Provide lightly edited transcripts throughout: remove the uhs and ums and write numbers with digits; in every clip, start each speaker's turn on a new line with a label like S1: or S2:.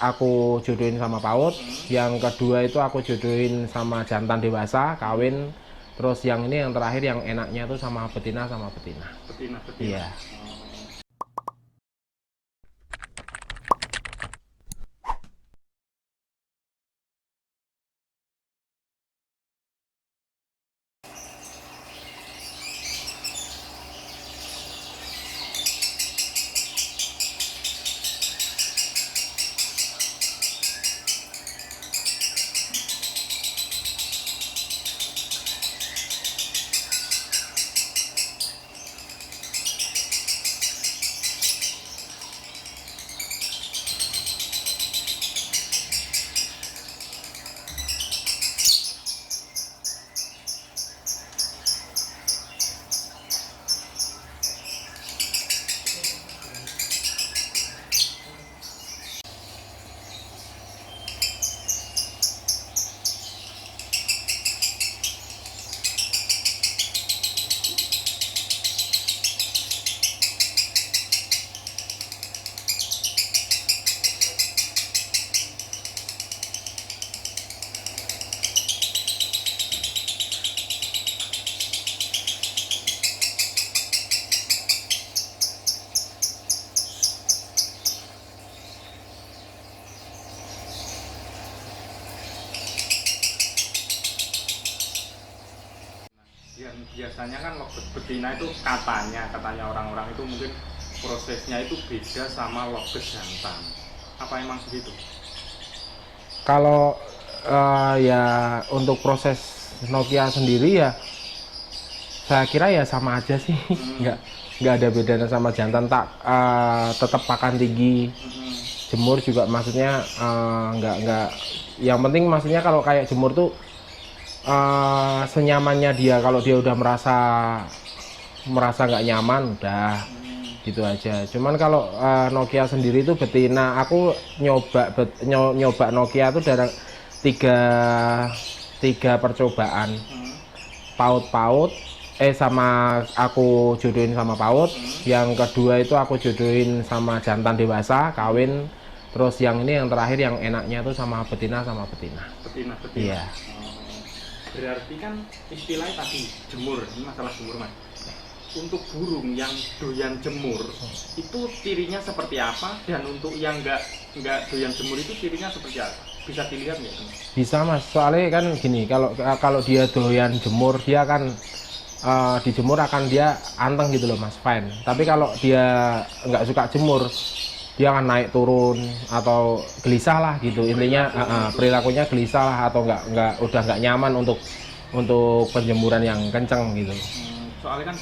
S1: aku jodohin sama PAUD, yang kedua itu aku jodohin sama jantan dewasa kawin, terus yang ini yang terakhir yang enaknya tuh sama betina sama betina.
S2: Betina.
S1: Iya.
S2: Yang biasanya kan lovebird betina itu katanya orang-orang itu mungkin prosesnya itu beda sama lovebird jantan. Apa emang begitu?
S1: Kalau ya untuk proses Nokia sendiri ya saya kira ya sama aja sih. nggak ada bedanya sama jantan, tetap pakan tinggi, jemur juga maksudnya nggak, yang penting maksudnya kalau kayak jemur tuh senyamannya dia. Kalau dia udah merasa nggak nyaman udah gitu aja. Cuman kalau Nokia sendiri itu betina, aku nyoba Nokia itu dari tiga percobaan. PAUD sama aku jodohin sama PAUD, yang kedua itu aku jodohin sama jantan dewasa kawin, terus yang ini yang terakhir yang enaknya tuh sama betina
S2: Betina.
S1: Iya.
S2: Berarti kan istilahnya tadi jemur, ini masalah jemur mas. Untuk burung yang doyan jemur itu cirinya seperti apa, dan untuk yang nggak doyan jemur itu cirinya seperti apa? Bisa dilihat nggak?
S1: Bisa mas, soalnya kan gini, kalau dia doyan jemur dia kan dijemur akan dia anteng gitu loh mas, fine. Tapi kalau dia nggak suka jemur, dia akan naik turun atau gelisah lah gitu. Intinya perilakunya gelisah lah, atau udah nggak nyaman untuk penjemuran yang kenceng gitu.
S2: Soalnya kan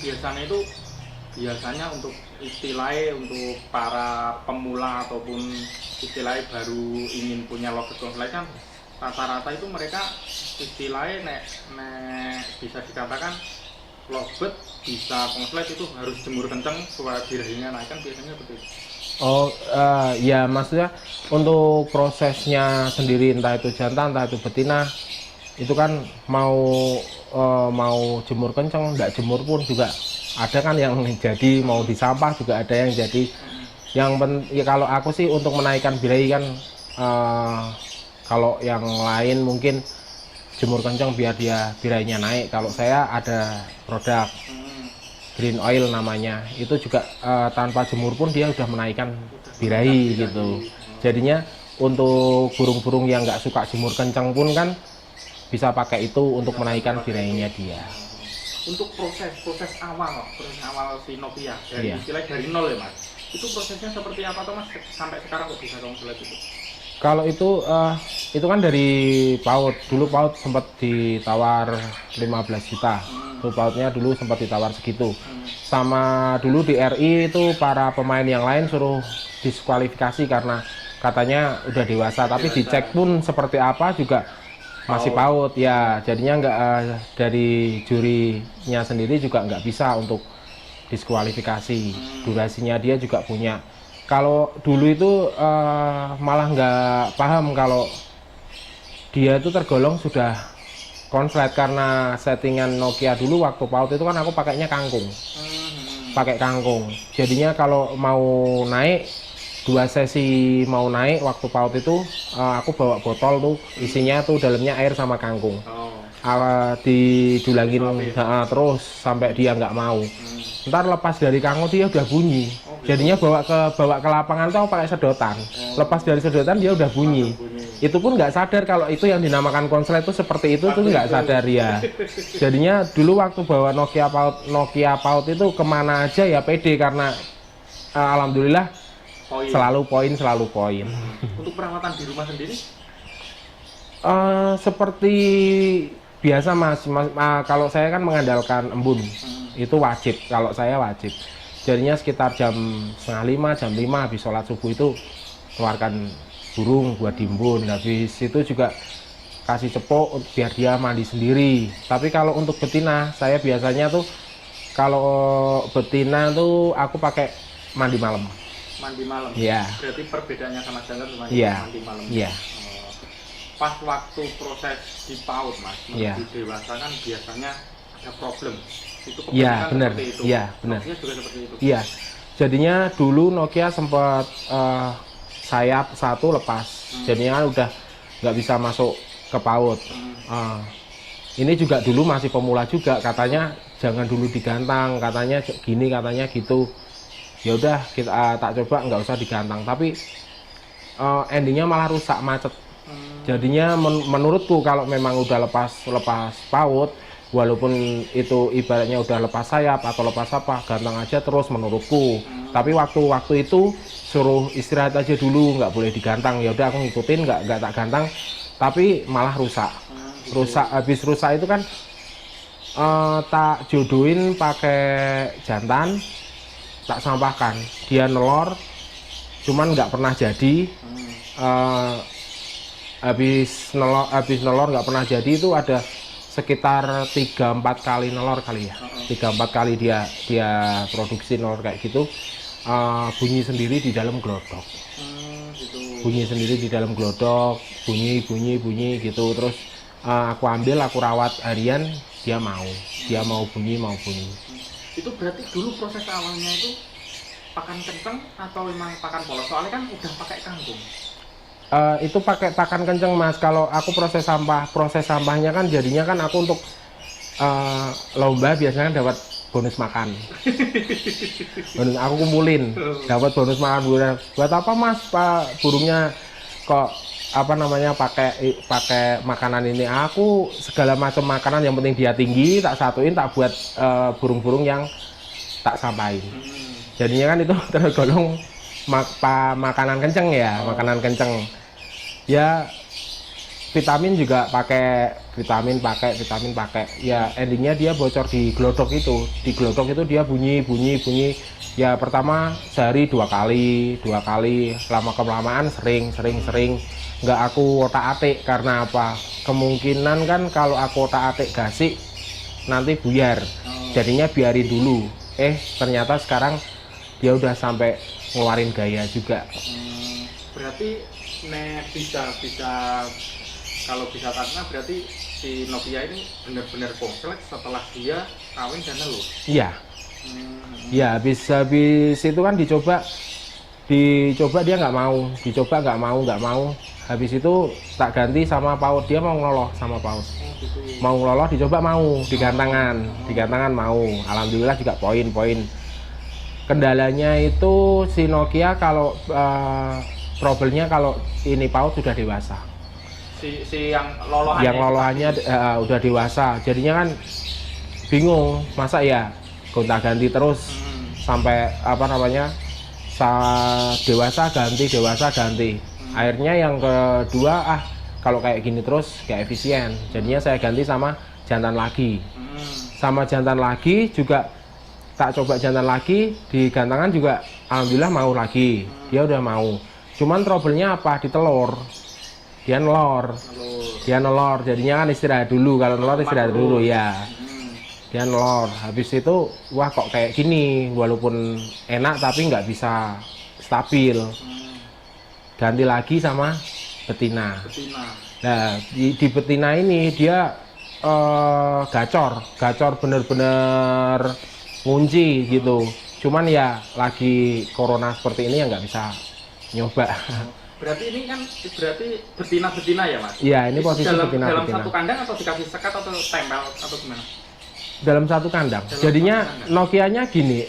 S2: biasanya untuk istilahnya untuk para pemula ataupun istilahnya baru ingin punya lovebird konslet kan rata-rata itu mereka istilahnya nek bisa dikatakan lovebird bisa konslet itu harus jemur kenceng supaya birahinya naik, kan biasanya seperti itu.
S1: Oh ya, maksudnya untuk prosesnya sendiri, entah itu jantan entah itu betina, itu kan mau jemur kenceng, nggak jemur pun juga ada kan yang jadi, mau di sampah juga ada yang jadi. Ya kalau aku sih untuk menaikkan birahi kan, kalau yang lain mungkin jemur kenceng biar dia birahinya naik. Kalau saya ada produk green oil namanya, itu juga tanpa jemur pun dia udah menaikkan birahi gitu. Jadinya untuk burung-burung yang nggak suka jemur kenceng pun kan bisa pakai itu untuk menaikkan birahinya dia.
S2: Untuk proses awal si Nokia dari istilah dari nol ya mas, itu prosesnya seperti apa tuh mas sampai sekarang kok bisa konslet itu?
S1: Kalau itu kan dari PAUD. Dulu PAUD sempat ditawar 15 juta. Tuh PAUDnya dulu sempat ditawar segitu. Sama dulu di RI itu para pemain yang lain suruh diskualifikasi karena katanya udah dewasa. Tapi dicek pun seperti apa juga masih PAUD ya. Jadinya nggak, dari jurinya sendiri juga nggak bisa untuk diskualifikasi. Durasinya dia juga punya. Kalau dulu itu malah nggak paham kalau dia itu tergolong sudah konslet, karena settingan Nokia dulu waktu PAUD itu kan aku pakainya kangkung, pakai kangkung. Jadinya kalau mau naik 2 sesi mau naik waktu PAUD itu aku bawa botol tuh isinya tuh dalamnya air sama kangkung. Didulangin terus sampai dia nggak mau. Ntar lepas dari kangkung dia udah bunyi. Jadinya bawa ke lapangan tuh pakai sedotan. Lepas dari sedotan dia udah bunyi. Itu pun nggak sadar kalau itu yang dinamakan konslet itu seperti itu tuh nggak sadar ya. Jadinya dulu waktu bawa Nokia PAUD itu kemana aja ya pede karena alhamdulillah selalu poin.
S2: Untuk perawatan di rumah sendiri?
S1: Seperti biasa mas, kalau saya kan mengandalkan embun, itu wajib, kalau saya wajib. Jadinya sekitar jam 4:30, jam 5 habis sholat subuh itu keluarkan burung buat diembun. Habis itu juga kasih cepuk biar dia mandi sendiri. Tapi kalau untuk betina, saya biasanya tuh kalau betina tuh aku pakai mandi malam.
S2: Mandi malam?
S1: Iya.
S2: Berarti perbedaannya sama jantan cuma mandi malam?
S1: Iya.
S2: Pas waktu proses di PAUD mas, menuju dewasa kan biasanya ada problem. Itu
S1: benar.
S2: Itu.
S1: Iya, benar.
S2: Nokia juga seperti itu.
S1: Iya. Jadinya dulu Nokia sempat sayap satu lepas. Jadinya kan udah nggak bisa masuk ke PAUD. Ini juga dulu masih pemula juga, katanya jangan dulu digantang, katanya gini, katanya gitu. Ya udah kita tak coba nggak usah digantang, tapi endingnya malah rusak, macet. Jadinya menurutku kalau memang udah lepas PAUD, walaupun itu ibaratnya udah lepas sayap atau lepas apa, gantang aja terus menurutku. Tapi waktu itu suruh istirahat aja dulu, nggak boleh digantang. Ya udah aku ngikutin, nggak tak gantang, tapi malah rusak. Habis rusak itu kan tak jodohin pakai jantan, tak sampahkan. Dia nelor, cuman nggak pernah jadi. Habis nelor nggak pernah jadi itu ada sekitar 3-4 kali nelor kali ya. 3-4 kali dia produksi nelor kayak gitu. Bunyi sendiri di dalam glodok. Bunyi sendiri di dalam glodok, bunyi gitu. Terus aku ambil, aku rawat harian, dia mau bunyi.
S2: Itu berarti dulu proses awalnya itu pakan kenceng atau memang pakan polos? Soalnya kan udah pakai kangkung.
S1: Itu pakai pakan kenceng mas. Kalau aku proses sampahnya kan jadinya kan aku untuk lomba biasanya dapat bonus makan. Aku kumpulin, dapat bonus makan. Buat apa mas pak burungnya kok pakai makanan ini? Aku segala macam makanan yang penting dia tinggi tak satuin, tak buat burung-burung yang tak sampain. Jadinya kan itu tergolong makanan kenceng ya, makanan kenceng. Ya vitamin juga pakai, vitamin pakai. Ya endingnya dia bocor di glodok itu. Di glodok itu dia bunyi. Ya pertama sehari 2 kali, lama kelamaan sering. Nggak aku otak-atik karena apa? Kemungkinan kan kalau aku otak-atik gasik nanti buyar. Jadinya biarin dulu. Ternyata sekarang dia udah sampai ngeluarin gaya juga.
S2: Berarti bisa kalau bisa karena berarti si Nokia ini benar-benar kompleks setelah dia kawin dan nelur.
S1: Iya. Ya habis itu kan dicoba dia nggak mau. Habis itu tak ganti sama PAUD, dia mau ngeloloh sama PAUD. Mau ngeloloh dicoba mau, digantangan mau. Alhamdulillah juga poin. Kendalanya itu si Nokia kalau problemnya kalau ini PAUD sudah dewasa.
S2: Si yang lolohannya.
S1: Yang lolohannya udah dewasa. Jadinya kan bingung, masa ya gonta-ganti terus sampai dewasa ganti. Akhirnya yang kedua kalau kayak gini terus gak efisien. Jadinya saya ganti sama jantan lagi. Sama jantan lagi juga tak coba jantan lagi, di gantangan juga alhamdulillah mau lagi. Dia udah mau. Cuman trouble-nya apa? Di telur. Dia nelor. Jadinya kan istirahat dulu. Kalau nelor istirahat dulu ya. Dia nelor. Habis itu wah kok kayak gini, walaupun enak tapi nggak bisa stabil. Ganti lagi sama betina. Nah di betina ini dia gacor bener-bener ngunci gitu. Cuman ya lagi corona seperti ini ya nggak bisa nyoba.
S2: Berarti ini kan berarti betina-betina ya Mas?
S1: Iya, ini posisi
S2: dalam
S1: betina-betina.
S2: satu kandang atau dikasih sekat atau tempel atau gimana?
S1: Dalam satu kandang.
S2: Dalam
S1: Jadinya
S2: satu kandang.
S1: Nokianya gini,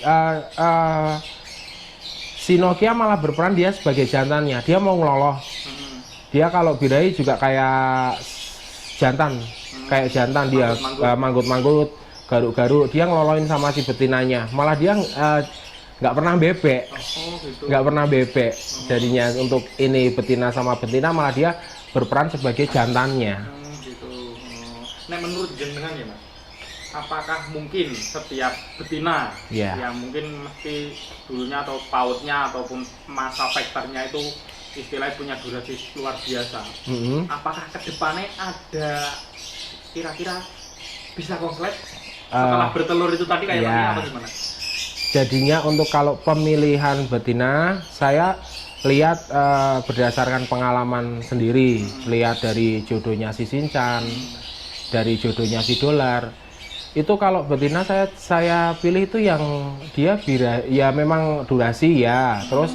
S1: si Nokia malah berperan dia sebagai jantannya. Dia mau ngeloloh. Dia kalau birahi juga kayak jantan, kayak jantan dia manggut-manggut, garuk-garuk. Dia ngelolohin sama si betinanya. Malah dia nggak pernah bebek,
S2: Gitu.
S1: nggak pernah bebek. Jadinya untuk ini betina sama betina malah dia berperan sebagai jantannya.
S2: Gitu. Nah menurut jenengan ya Mas, apakah mungkin setiap betina yang mungkin mesti dulunya atau pautnya ataupun masa vektornya itu istilahnya punya durasi luar biasa, apakah kedepannya ada kira-kira bisa konslet setelah bertelur itu tadi kayak tadi apa gimana?
S1: Jadinya untuk kalau pemilihan betina saya lihat berdasarkan pengalaman sendiri, lihat dari jodohnya si Sinchan, dari jodohnya si Dolar. Itu kalau betina saya pilih itu yang dia birahi, ya memang durasi ya, terus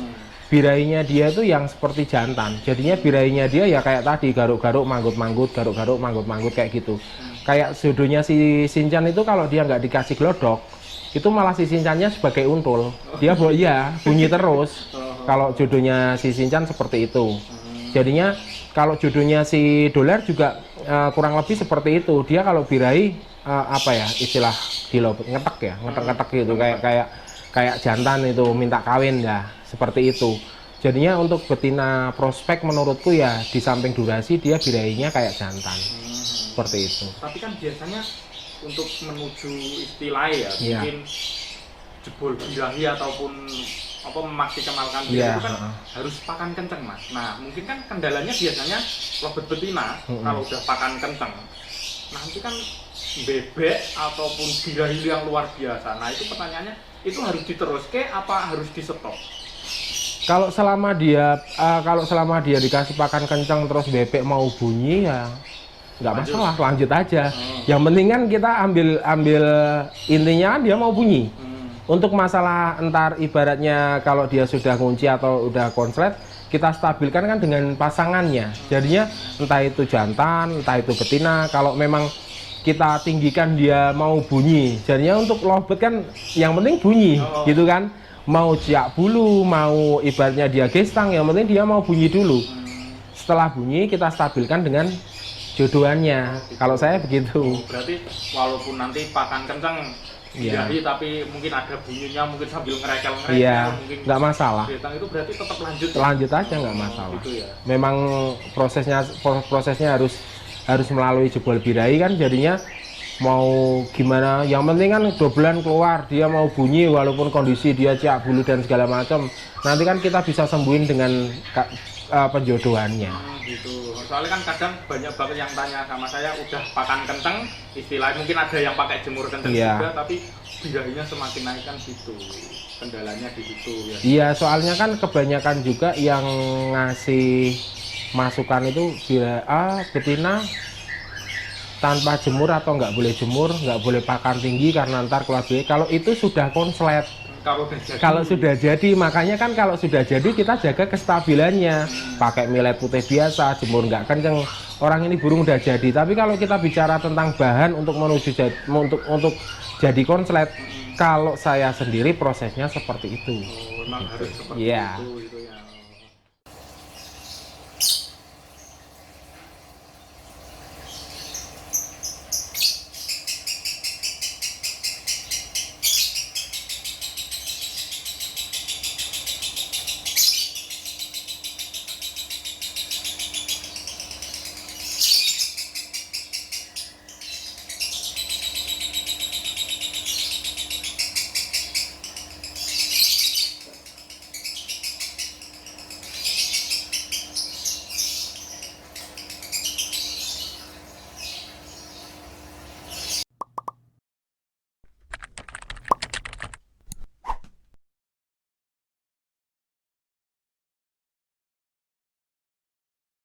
S1: birahinya dia itu yang seperti jantan. Jadinya birahinya dia ya kayak tadi, garuk-garuk manggut-manggut, garuk-garuk manggut-manggut kayak gitu. Kayak jodohnya si Sinchan itu kalau dia nggak dikasih glodok, itu malah si Sinchannya sebagai untul. Dia bunyi terus. Kalau jodohnya si Sinchan seperti itu. Jadinya kalau jodohnya si Dolar juga kurang lebih seperti itu. Dia kalau birahi apa ya istilah ngetek ya, ngetek-ngetek gitu, kayak jantan itu minta kawin ya, seperti itu. Jadinya untuk betina prospek menurutku ya di samping durasi dia birahinya kayak jantan. Seperti itu.
S2: Tapi kan biasanya untuk menuju istilah ya, mungkin jebol birahi ataupun apa memaksimalkan birahi itu kan harus pakan kenceng Mas. Nah mungkin kan kendalanya biasanya lobet betina kalau udah pakan kenceng nanti kan bebek ataupun birahi yang luar biasa. Nah itu pertanyaannya, itu harus diteruskan apa harus di stop?
S1: Kalau selama dia dikasih pakan kencang terus bebek mau bunyi ya nggak masalah, lanjut aja. Yang penting kan kita ambil intinya kan dia mau bunyi. Untuk masalah entar ibaratnya kalau dia sudah kunci atau udah konslet, kita stabilkan kan dengan pasangannya. Jadinya entah itu jantan, entah itu betina. Kalau memang kita tinggikan dia mau bunyi, jadinya untuk lobet kan yang penting bunyi, gitu kan. Mau jiak bulu, mau ibaratnya dia gestang, yang penting dia mau bunyi dulu. Setelah bunyi kita stabilkan dengan jodohannya. Kalau saya begitu.
S2: Berarti walaupun nanti pakan kencang birahi tapi mungkin ada bunyinya, mungkin sambil ngerekel-ngerekel, mungkin
S1: nggak masalah.
S2: Itu berarti tetap
S1: lanjut aja, nggak masalah.
S2: Gitu ya?
S1: Memang prosesnya harus melalui jebol birahi kan, jadinya mau gimana, yang penting kan 2 bulan keluar dia mau bunyi walaupun kondisi dia ciak bulu dan segala macam, nanti kan kita bisa sembuhin dengan penjodohannya.
S2: Gitu. Soalnya kan kadang banyak banget yang tanya sama saya, udah pakan kenceng, istilahnya mungkin ada yang pakai jemur kenceng juga, tapi birahinya semakin naik kan gitu. Kendalanya di situ ya.
S1: Iya, soalnya kan kebanyakan juga yang ngasih masukan itu betina tanpa jemur atau nggak boleh jemur, nggak boleh pakan tinggi karena ntar keluar birahi. Kalau itu sudah konslet. Kalau sudah jadi, makanya kan kalau sudah jadi kita jaga kestabilannya, pakai millet putih biasa, jemur nggak kenceng, orang ini burung udah jadi. Tapi kalau kita bicara tentang bahan untuk untuk jadi konslet, kalau saya sendiri prosesnya seperti itu.
S2: Memang harus seperti itu.